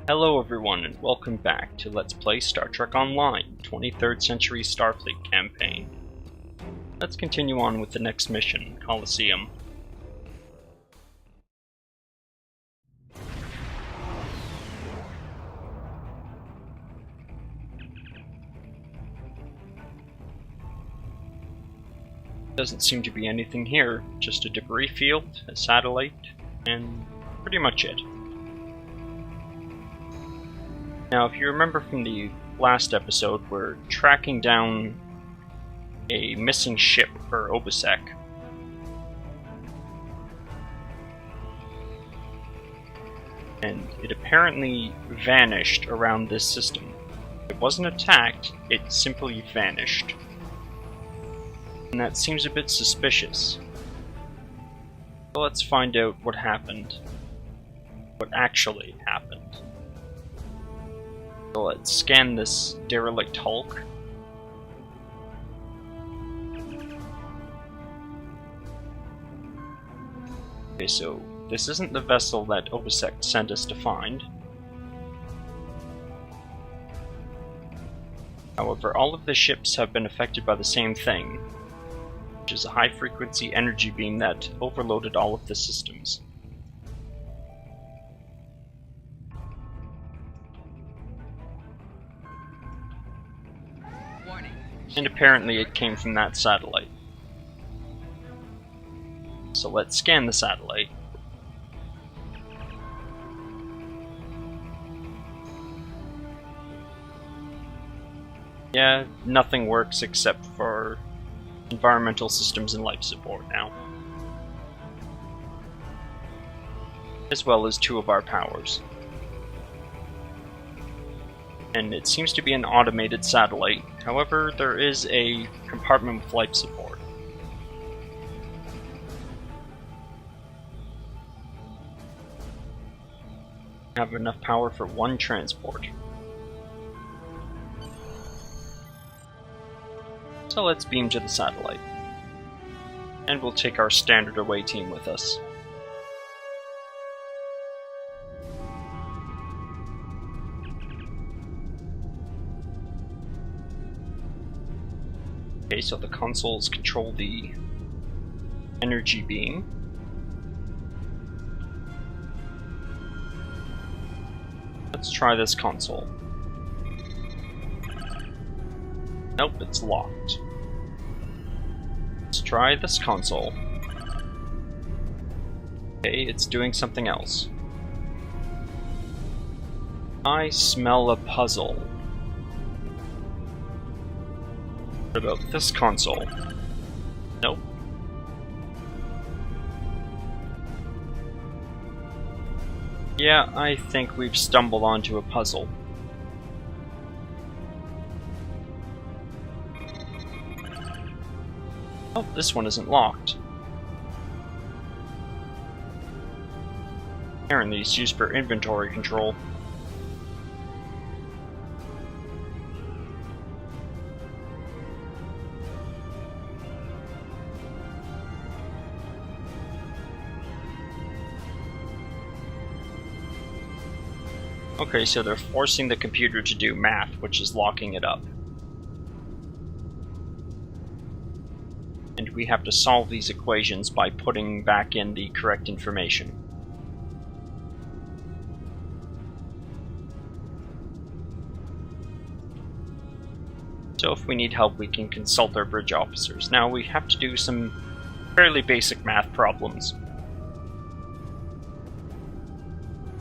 Hello everyone and welcome back to Let's Play Star Trek Online, 23rd Century Starfleet campaign. Let's continue on with the next mission, Coliseum. Doesn't seem to be anything here, just a debris field, a satellite, and pretty much it. Now, if you remember from the last episode, we're tracking down a missing ship for Obisek. And it apparently vanished around this system. It wasn't attacked, it simply vanished. And that seems a bit suspicious. So let's find out what happened. What actually happened. So let's scan this derelict hulk. Okay, so this isn't the vessel that Obisek sent us to find. However, all of the ships have been affected by the same thing, which is a high-frequency energy beam that overloaded all of the systems. And apparently it came from that satellite. So let's scan the satellite. Yeah, nothing works except for environmental systems and life support now. As well as two of our powers. And it seems to be an automated satellite. However, there is a compartment with life support. We have enough power for one transport. So let's beam to the satellite. And we'll take our standard away team with us. Okay, so the consoles control the energy beam. Let's try this console. Nope, it's locked. Let's try this console. Okay, it's doing something else. I smell a puzzle. What about this console? Nope. Yeah, I think we've stumbled onto a puzzle. Oh, this one isn't locked. Apparently it's used for inventory control. Okay, so they're forcing the computer to do math, which is locking it up. And we have to solve these equations by putting back in the correct information. So if we need help, we can consult our bridge officers. Now we have to do some fairly basic math problems.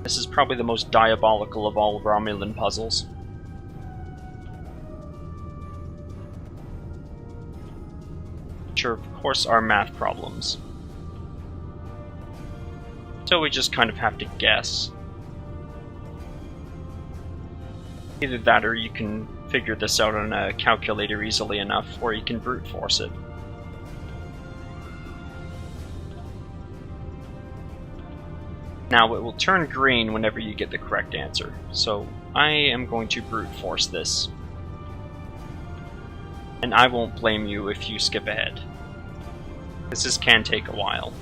This is probably the most diabolical of all Romulan puzzles. Which are, of course, are math problems. So we just kind of have to guess. Either that or you can figure this out on a calculator easily enough, or you can brute force it. Now, it will turn green whenever you get the correct answer, so I am going to brute force this. And I won't blame you if you skip ahead. This can take a while.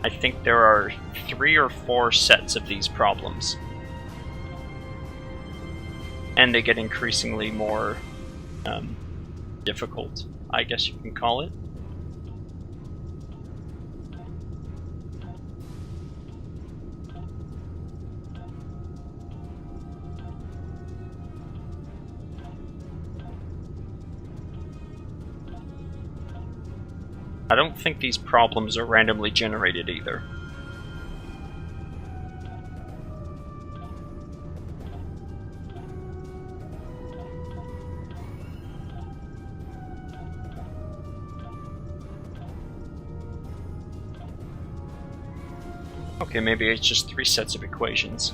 I think there are 3 or 4 sets of these problems. And they get increasingly more difficult, I guess you can call it. I don't think these problems are randomly generated either. Okay, maybe it's just 3 sets of equations.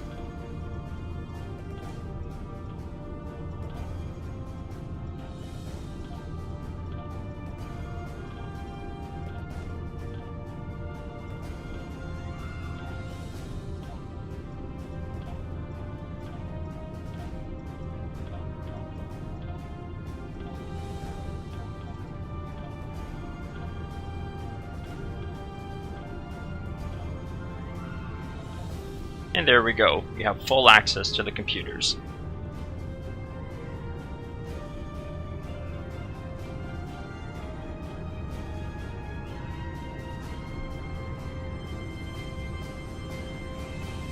And there we go, we have full access to the computers.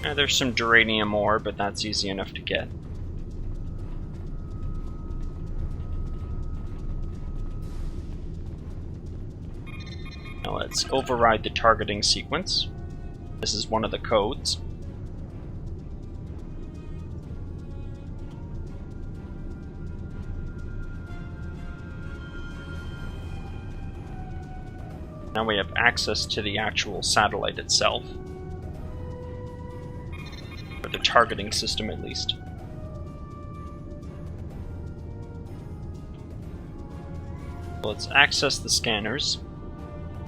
And there's some duranium ore, but that's easy enough to get. Now let's override the targeting sequence. This is one of the codes. Now we have access to the actual satellite itself. Or the targeting system, at least. Let's access the scanners.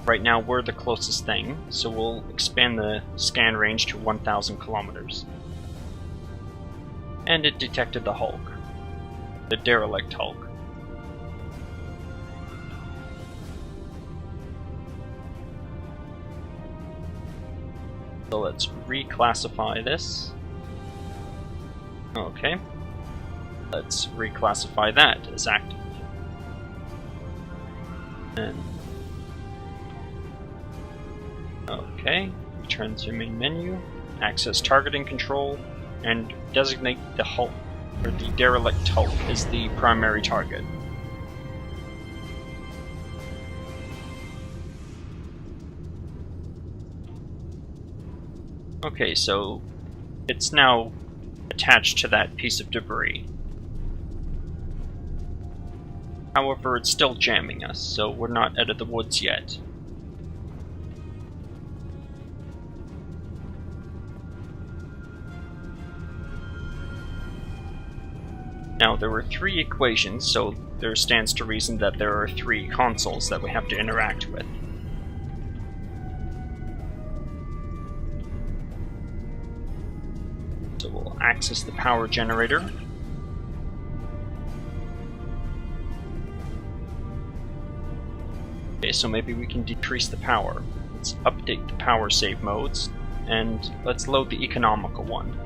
Right now we're the closest thing, so we'll expand the scan range to 1,000 kilometers. And it detected the Hulk. The derelict Hulk. So let's reclassify this. Okay. Let's reclassify that as active. And okay, return to main menu, access targeting control, and designate the Hulk, or the derelict Hulk, as the primary target. Okay, so it's now attached to that piece of debris. However, it's still jamming us, so we're not out of the woods yet. Now, there were 3 equations, so there stands to reason that there are 3 consoles that we have to interact with. So we'll access the power generator. Okay, so maybe we can decrease the power. Let's update the power save modes, and let's load the economical one.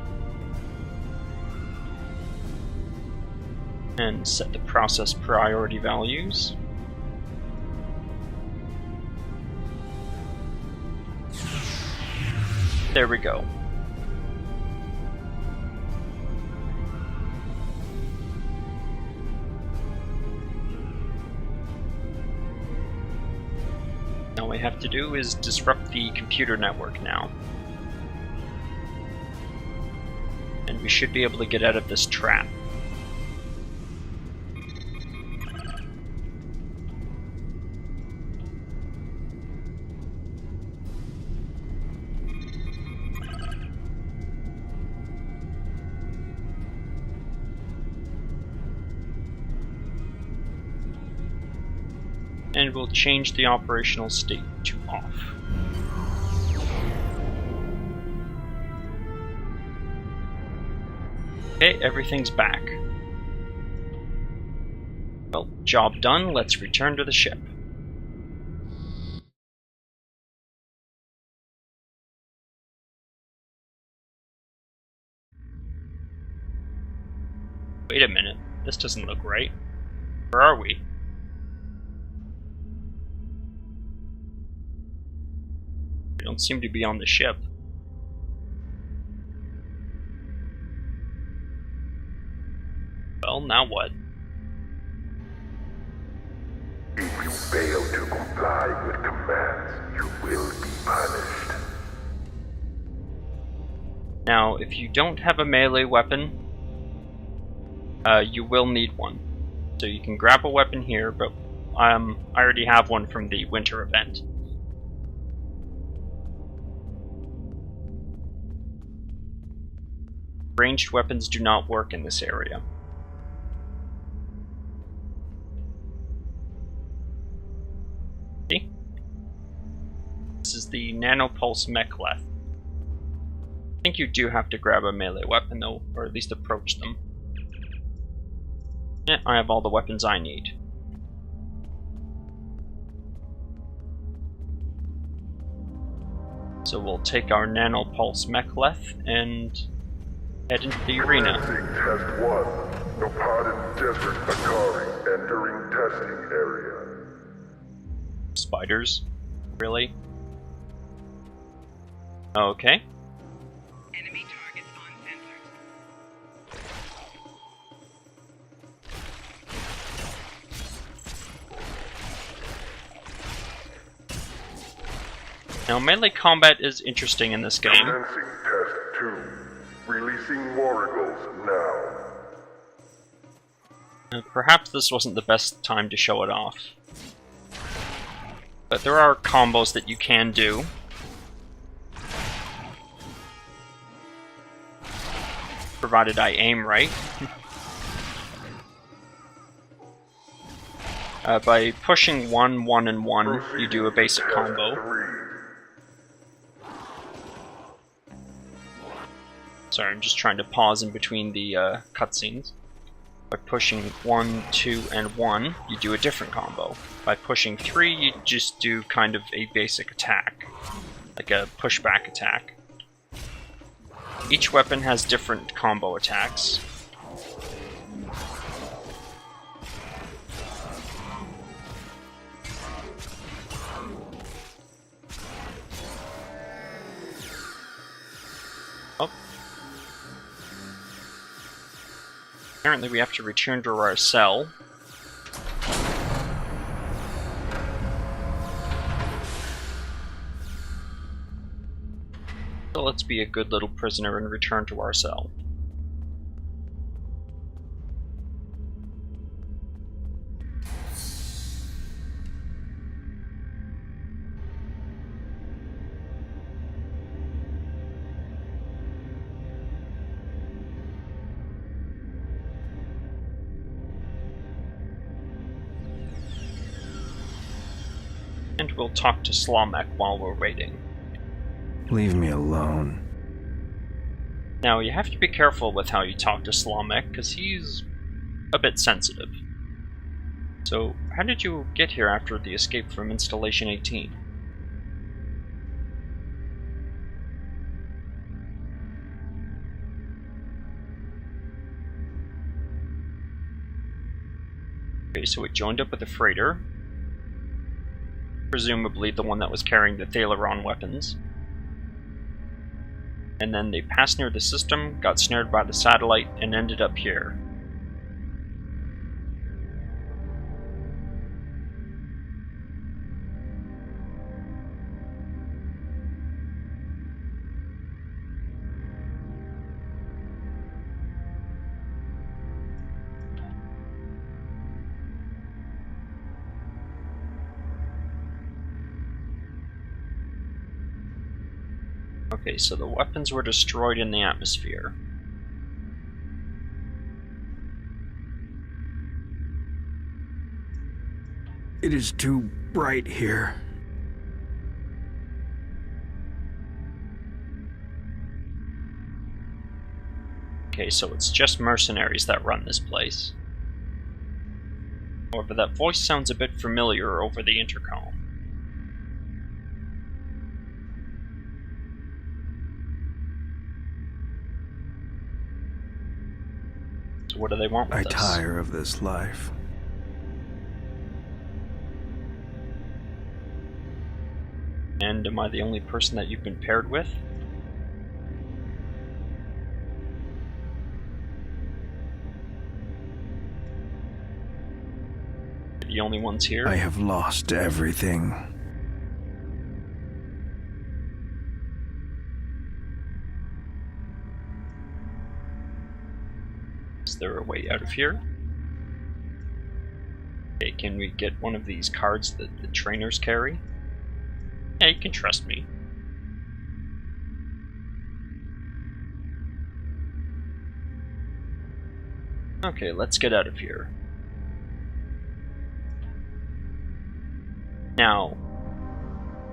And set the process priority values. There we go. All we have to do is disrupt the computer network now. And we should be able to get out of this trap. And we'll change the operational state to off. Okay, everything's back. Well, job done, let's return to the ship. Wait a minute, this doesn't look right. Where are we? We don't seem to be on the ship. Well, now what? If you fail to comply with commands, you will be punished. Now, if you don't have a melee weapon, you will need one. So you can grab a weapon here, but I already have one from the winter event. Ranged weapons do not work in this area. See? This is the nanopulse mechleth. I think you do have to grab a melee weapon though, or at least approach them. Yeah, I have all the weapons I need. So we'll take our nanopulse mechleth and head into the arena. Test 1. Nopada Desert Akari entering testing area. Spiders? Really? Okay. Enemy targets on sensors. Now melee combat is interesting in this game. Commencing test 2. Releasing warrigals now. Perhaps this wasn't the best time to show it off. But there are combos that you can do. Provided I aim right. By pushing 1, 1, and 1, you do a basic combo. Sorry, I'm just trying to pause in between the cutscenes. By pushing 1, 2, and 1, you do a different combo. By pushing 3, you just do kind of a basic attack. Like a pushback attack. Each weapon has different combo attacks. Oh. Apparently we have to return to our cell. So let's be a good little prisoner and return to our cell. And we'll talk to Salaam Mac while we're waiting. Leave me alone. Now, you have to be careful with how you talk to Salaam Mac, because he's a bit sensitive. So, how did you get here after the escape from Installation 18? Okay, so we joined up with a freighter. Presumably the one that was carrying the Thalaron weapons. And then they passed near the system, got snared by the satellite, and ended up here. Okay, so the weapons were destroyed in the atmosphere. It is too bright here. Okay, so it's just mercenaries that run this place. However, that voice sounds a bit familiar over the intercom. So So what do they want with I us? tire of this life. And am I the only person that you've been paired with? The only ones here? I have lost everything. Is there a way out of here? Okay, can we get one of these cards that the trainers carry? Yeah, you can trust me. Okay, let's get out of here. Now,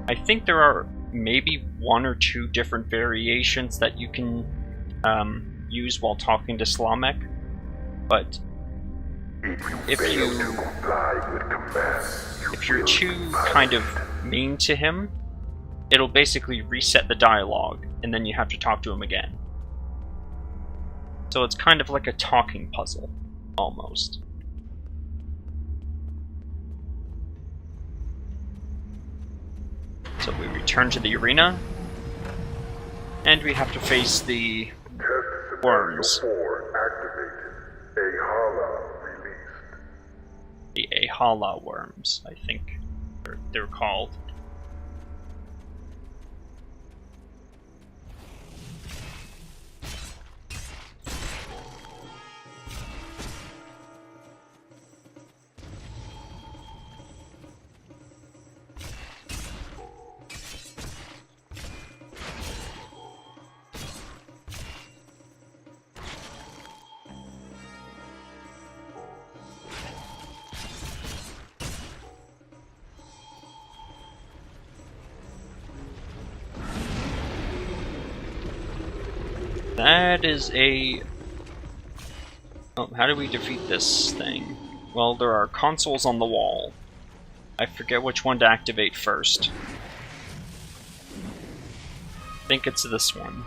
I think there are maybe 1 or 2 different variations that you can use while talking to Salaam Mac, but if you're too kind of mean to him, it'll basically reset the dialogue, and then you have to talk to him again. So it's kind of like a talking puzzle, almost. So we return to the arena, and we have to face the worms. The Ahala worms, I think they're called. That is a... Oh, how do we defeat this thing? Well, there are consoles on the wall. I forget which one to activate first. I think it's this one.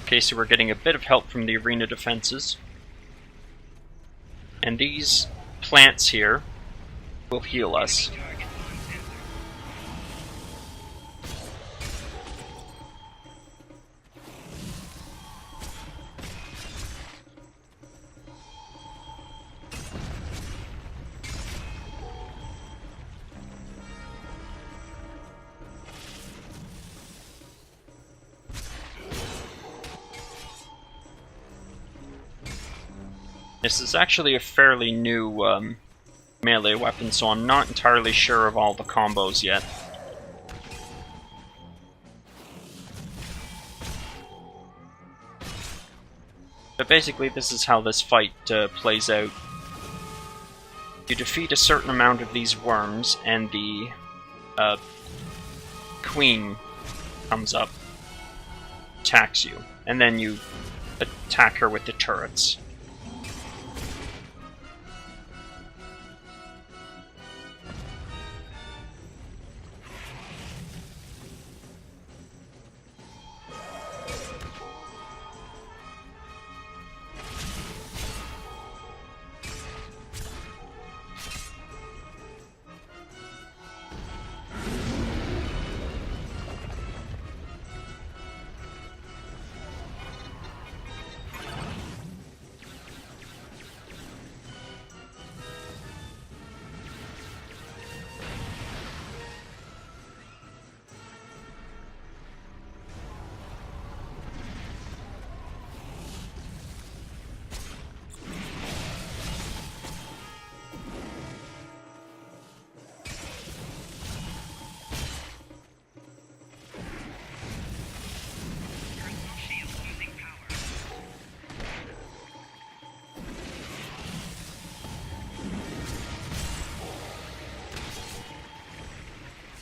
Okay, so we're getting a bit of help from the arena defenses. And these plants here will heal us. This is actually a fairly new melee weapon, so I'm not entirely sure of all the combos yet. But basically this is how this fight plays out. You defeat a certain amount of these worms, and the queen comes up, attacks you, and then you attack her with the turrets.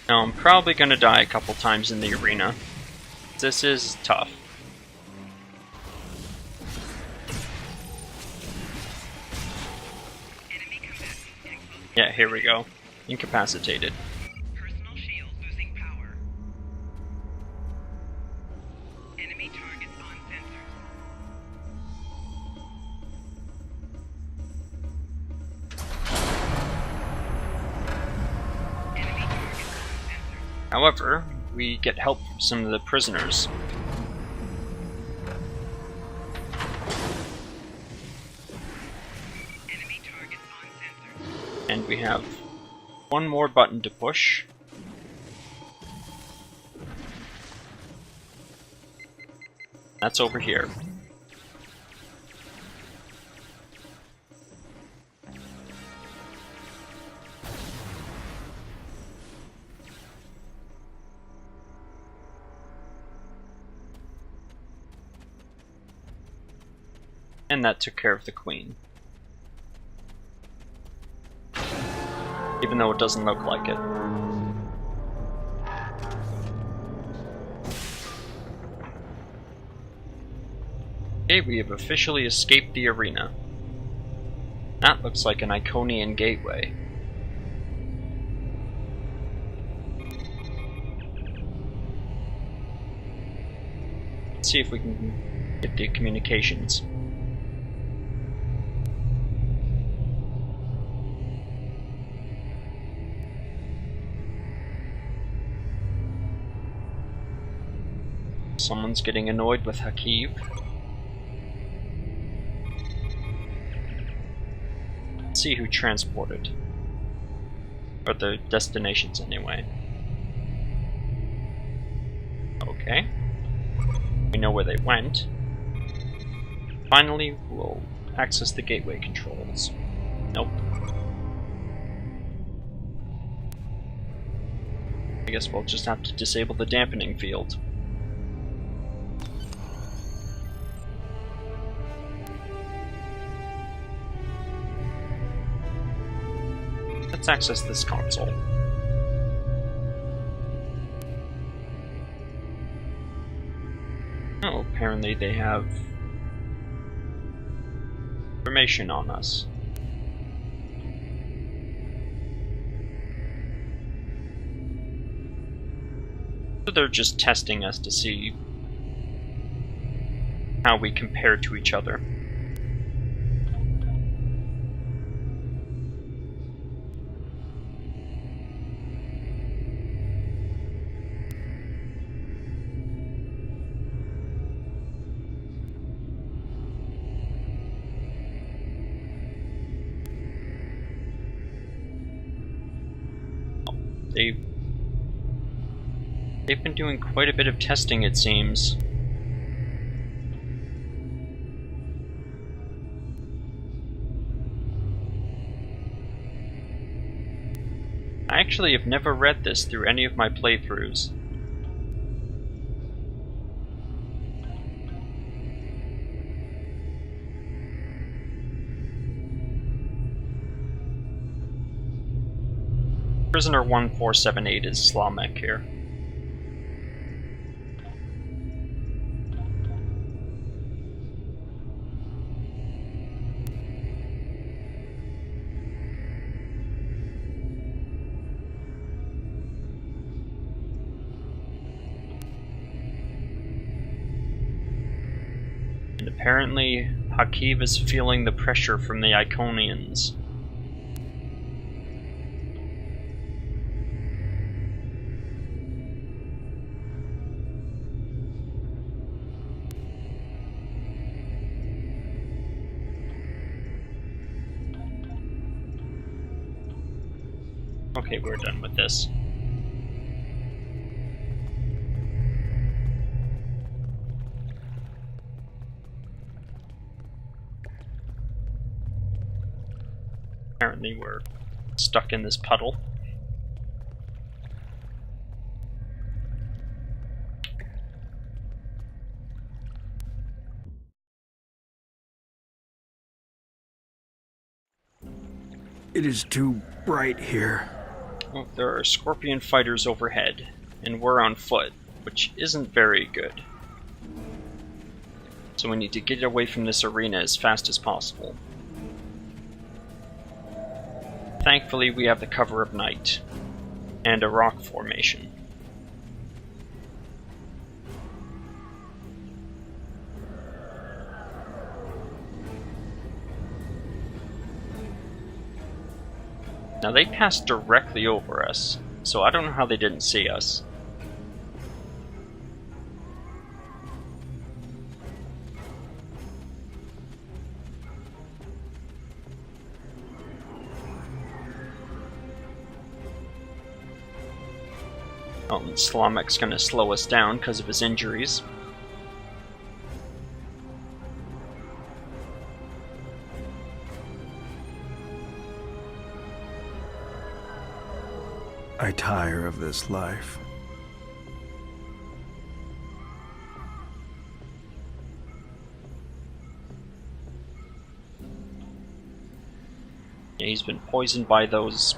Now, I'm probably going to die a couple times in the arena. This is tough. Yeah, here we go. Incapacitated. Personal shield losing power. Enemy targets on sensors. Enemy targets on sensors. However, we get help from some of the prisoners. Enemy targets on sensors. And we have one more button to push. That's over here. And that took care of the Queen. Even though it doesn't look like it. Okay, we have officially escaped the arena. That looks like an Iconian gateway. Let's see if we can get the communications. Someone's getting annoyed with Hakiv. Let's see who transported. Or the destinations, anyway. Okay. We know where they went. Finally, we'll access the gateway controls. Nope. I guess we'll just have to disable the dampening field. Let's access this console. Oh, apparently they have information on us. So they're just testing us to see how we compare to each other. They've been doing quite a bit of testing, it seems. I actually have never read this through any of my playthroughs. Prisoner 1478 is Salaam Mac here. And apparently, Hakiv is feeling the pressure from the Iconians. Okay, we're done with this. Apparently we're stuck in this puddle. It is too bright here. Oh, there are Scorpion fighters overhead, and we're on foot, which isn't very good. So we need to get away from this arena as fast as possible. Thankfully, we have the cover of night and a rock formation. Now they passed directly over us, so I don't know how they didn't see us. Oh, and Salaam Mac's gonna slow us down because of his injuries. I tire of this life. Yeah, he's been poisoned by those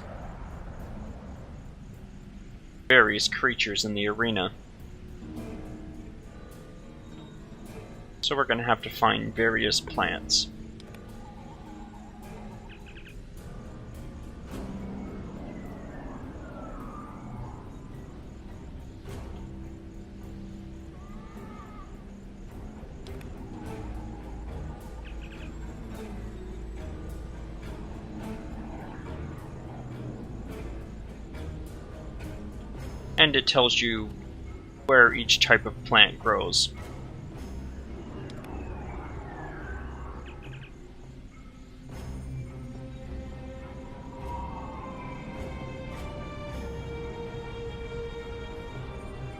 various creatures in the arena. So we're gonna have to find various plants. And it tells you where each type of plant grows.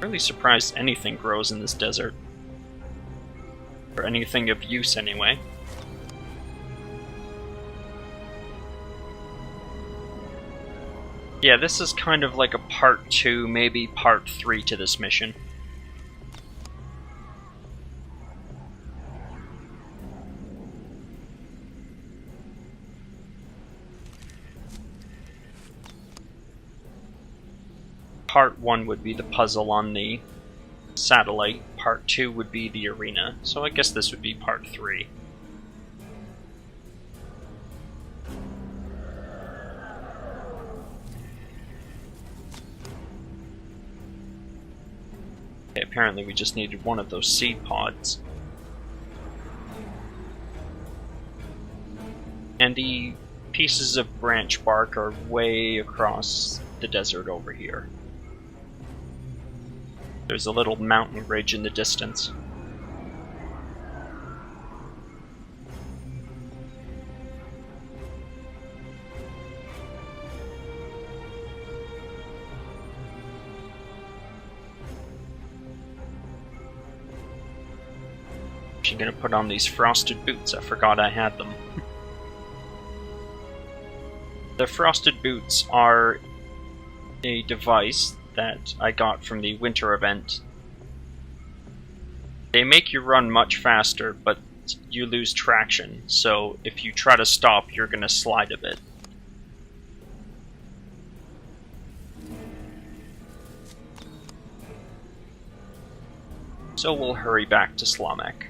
Really surprised anything grows in this desert. Or anything of use, anyway. Yeah, this is kind of like a part 2, maybe part 3 to this mission. Part 1 would be the puzzle on the satellite, part 2 would be the arena, so I guess this would be part 3. Okay, apparently we just needed one of those seed pods. And the pieces of branch bark are way across the desert over here. There's a little mountain ridge in the distance. I'm gonna put on these frosted boots. I forgot I had them. The frosted boots are a device that I got from the winter event. They make you run much faster, but you lose traction, so if you try to stop, you're gonna slide a bit. So we'll hurry back to Salaam Mac.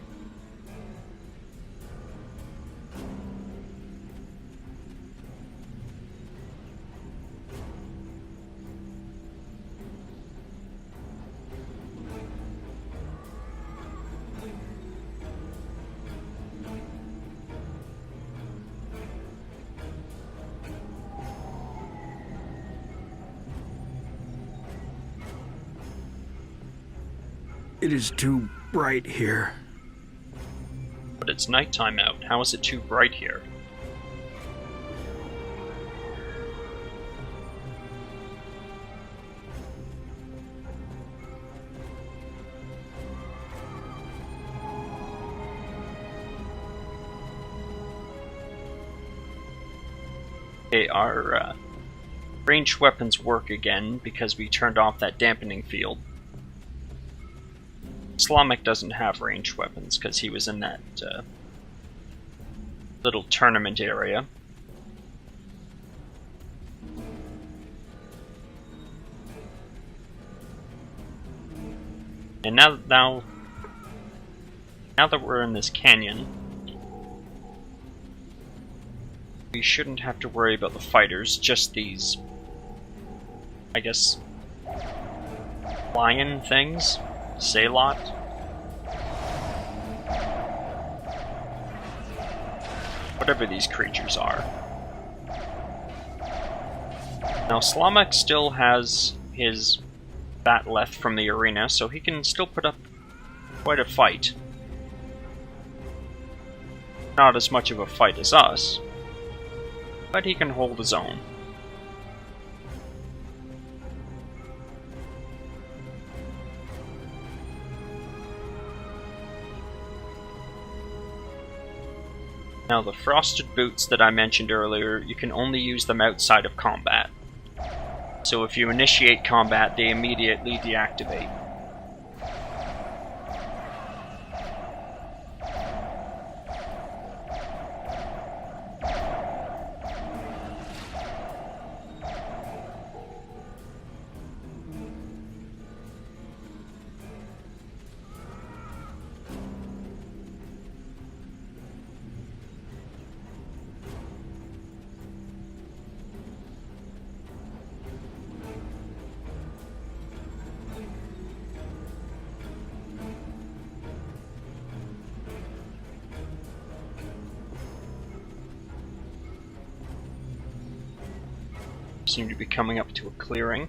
It is too bright here. But it's nighttime out. How is it too bright here? Okay, our ranged weapons work again because we turned off that dampening field. Salaam Mac doesn't have ranged weapons because he was in that little tournament area. And now that we're in this canyon, we shouldn't have to worry about the fighters, just these, I guess, lion things? Salot? Whatever these creatures are. Now, Salaam Mac still has his bat left from the arena, so he can still put up quite a fight. Not as much of a fight as us, but he can hold his own. Now, the frosted boots that I mentioned earlier, you can only use them outside of combat. So if you initiate combat, they immediately deactivate. Seem to be coming up to a clearing.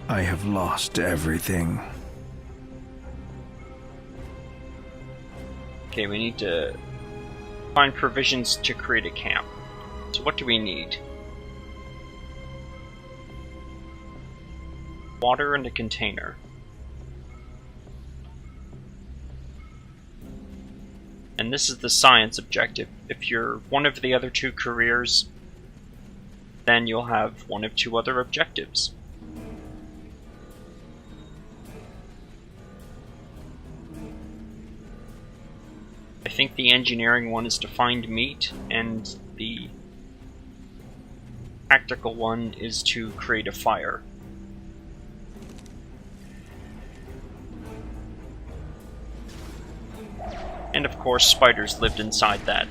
I have lost everything. Okay, we need to find provisions to create a camp. So what do we need? Water and a container. And this is the science objective. If you're one of the other two careers, then you'll have one of two other objectives. I think the engineering one is to find meat, and the tactical one is to create a fire. And of course, spiders lived inside that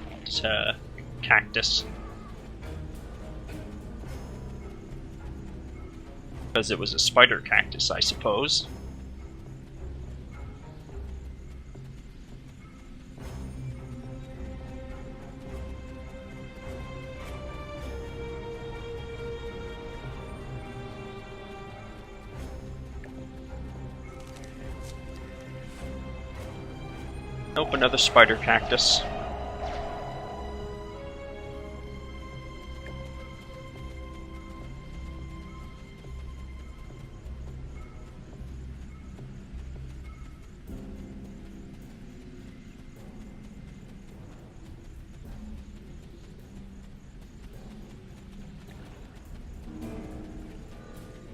cactus. Because it was a spider cactus, I suppose. Nope, another spider cactus.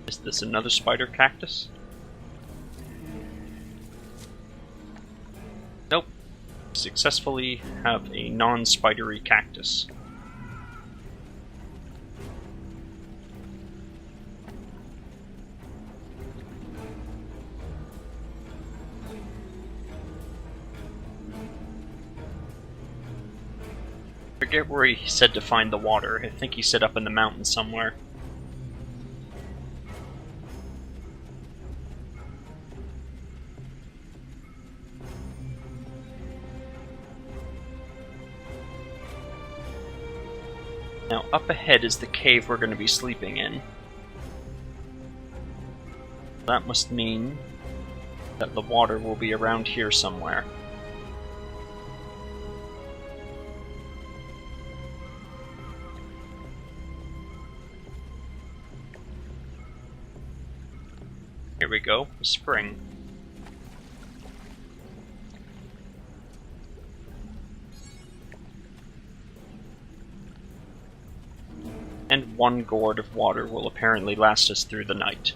Is this another spider cactus? Nope. Successfully have a non-spidery cactus. Forget where he said to find the water. I think he said up in the mountain somewhere. Now, up ahead is the cave we're going to be sleeping in. That must mean that the water will be around here somewhere. Here we go, a spring. And one gourd of water will apparently last us through the night.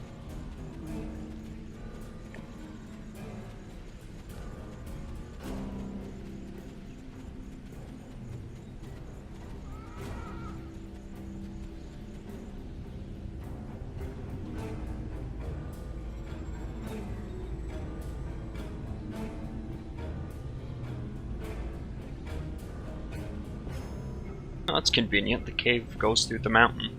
Oh, that's convenient. The cave goes through the mountain.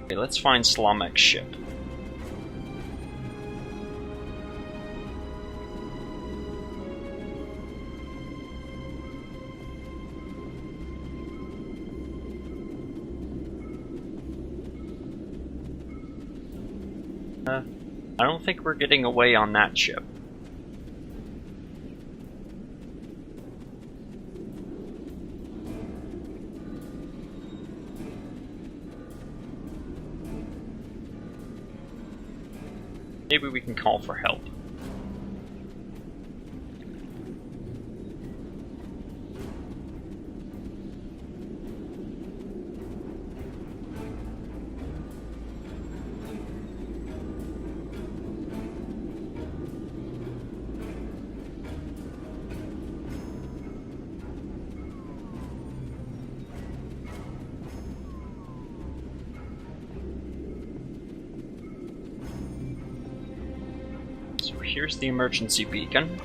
Okay, let's find Salaam Mac's ship. I don't think we're getting away on that ship. Maybe we can call for help. So here's the emergency beacon.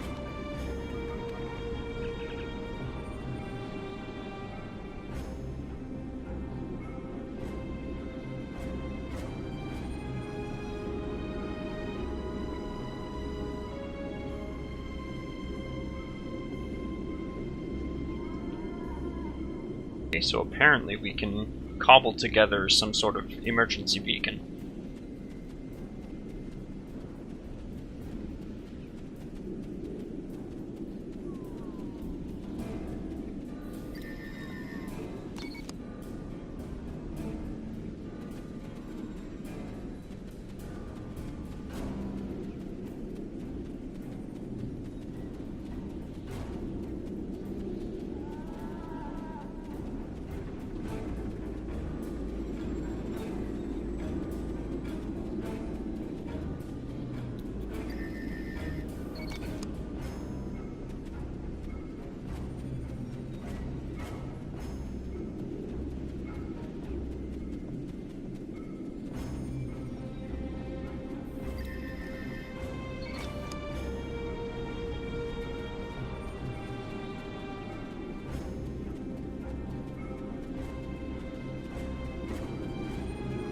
Okay, so apparently we can cobble together some sort of emergency beacon.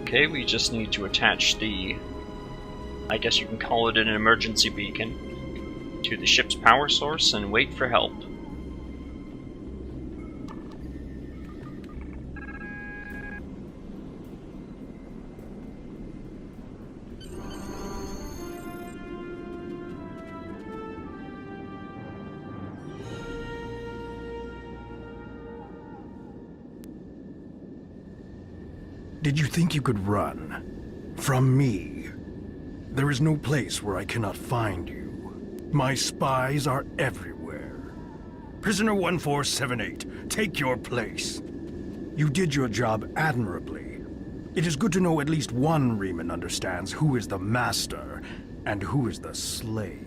Okay, we just need to attach the, I guess you can call it an emergency beacon, to the ship's power source and wait for help. Did you think you could run? From me? There is no place where I cannot find you. My spies are everywhere. Prisoner 1478, take your place. You did your job admirably. It is good to know at least one Reman understands who is the master and who is the slave.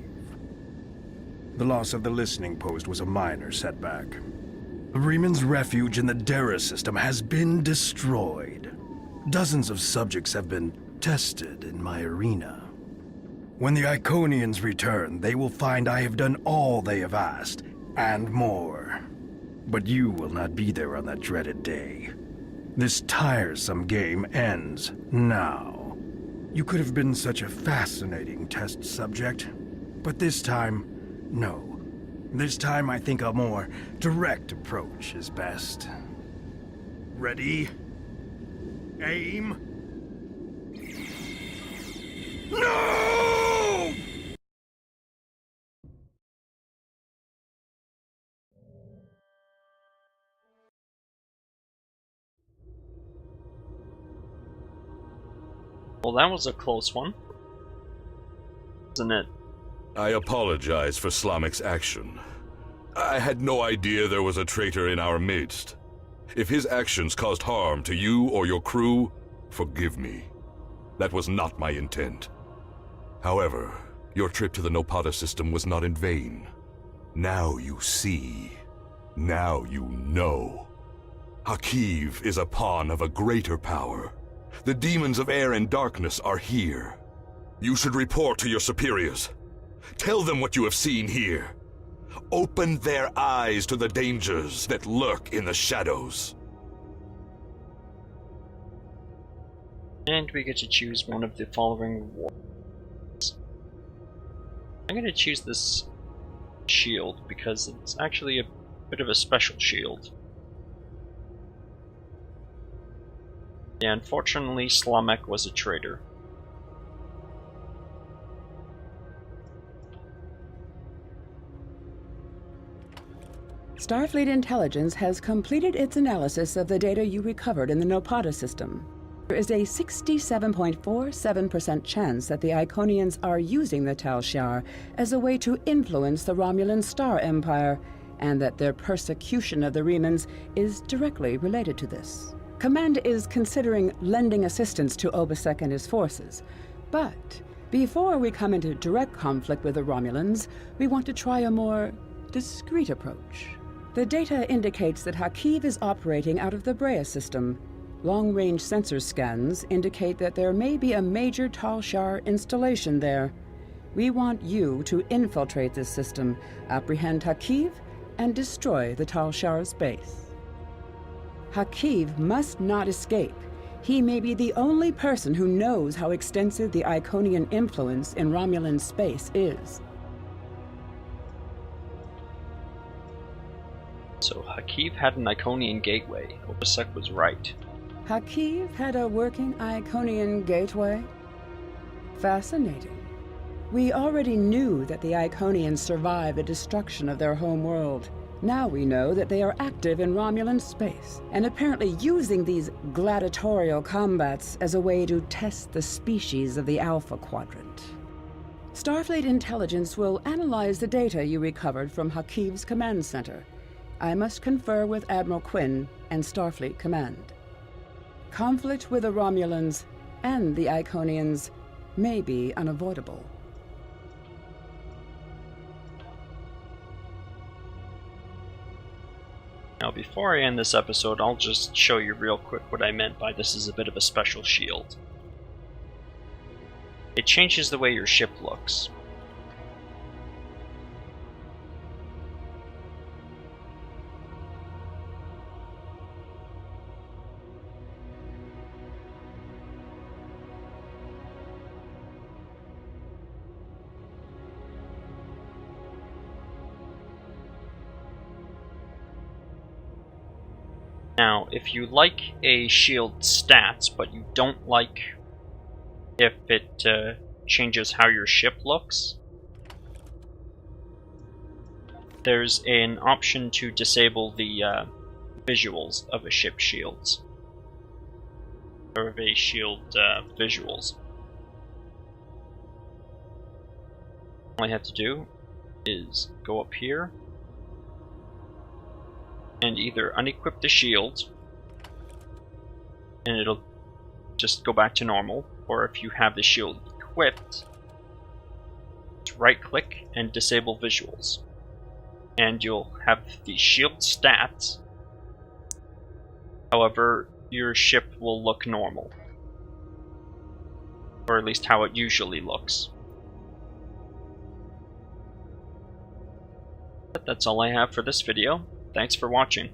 The loss of the listening post was a minor setback. The Reman's refuge in the Dera system has been destroyed. Dozens of subjects have been tested in my arena. When the Iconians return, they will find I have done all they have asked, and more. But you will not be there on that dreaded day. This tiresome game ends now. You could have been such a fascinating test subject, but this time, no. This time I think a more direct approach is best. Ready? Aim. No! Well, that was a close one, isn't it? I apologize for Salaam Mac's action. I had no idea there was a traitor in our midst. If his actions caused harm to you or your crew, forgive me. That was not my intent. However, your trip to the Nopada system was not in vain. Now you see. Now you know. Hakiv is a pawn of a greater power. The demons of air and darkness are here. You should report to your superiors. Tell them what you have seen here. Open their eyes to the dangers that lurk in the shadows. And we get to choose one of the following rewards. I'm going to choose this shield because it's actually a bit of a special shield. Yeah, unfortunately, Salaam Mac was a traitor. Starfleet Intelligence has completed its analysis of the data you recovered in the Nopada system. There is a 67.47% chance that the Iconians are using the Tal Shiar as a way to influence the Romulan Star Empire, and that their persecution of the Remans is directly related to this. Command is considering lending assistance to Obisek and his forces, but before we come into direct conflict with the Romulans, we want to try a more discreet approach. The data indicates that Hakiv is operating out of the Brea system. Long-range sensor scans indicate that there may be a major Tal Shiar installation there. We want you to infiltrate this system, apprehend Hakiv, and destroy the Tal Shiar's base. Hakiv must not escape. He may be the only person who knows how extensive the Iconian influence in Romulan space is. So Hakiv had an Iconian gateway. Obisek was right. Hakiv had a working Iconian gateway? Fascinating. We already knew that the Iconians survived the destruction of their home world. Now we know that they are active in Romulan space, and apparently using these gladiatorial combats as a way to test the species of the Alpha Quadrant. Starfleet Intelligence will analyze the data you recovered from Hakiv's command center. I must confer with Admiral Quinn and Starfleet Command. Conflict with the Romulans and the Iconians may be unavoidable. Now, before I end this episode, I'll just show you real quick what I meant by this is a bit of a special shield. It changes the way your ship looks. Now, if you like a shield stats, but you don't like if it changes how your ship looks, there's an option to disable the visuals of a ship's shields. Or of a shield visuals. All I have to do is go up here and either unequip the shield, and it'll just go back to normal, or if you have the shield equipped, right click and disable visuals, and you'll have the shield stats. However, your ship will look normal, or at least how it usually looks. But that's all I have for this video. Thanks for watching.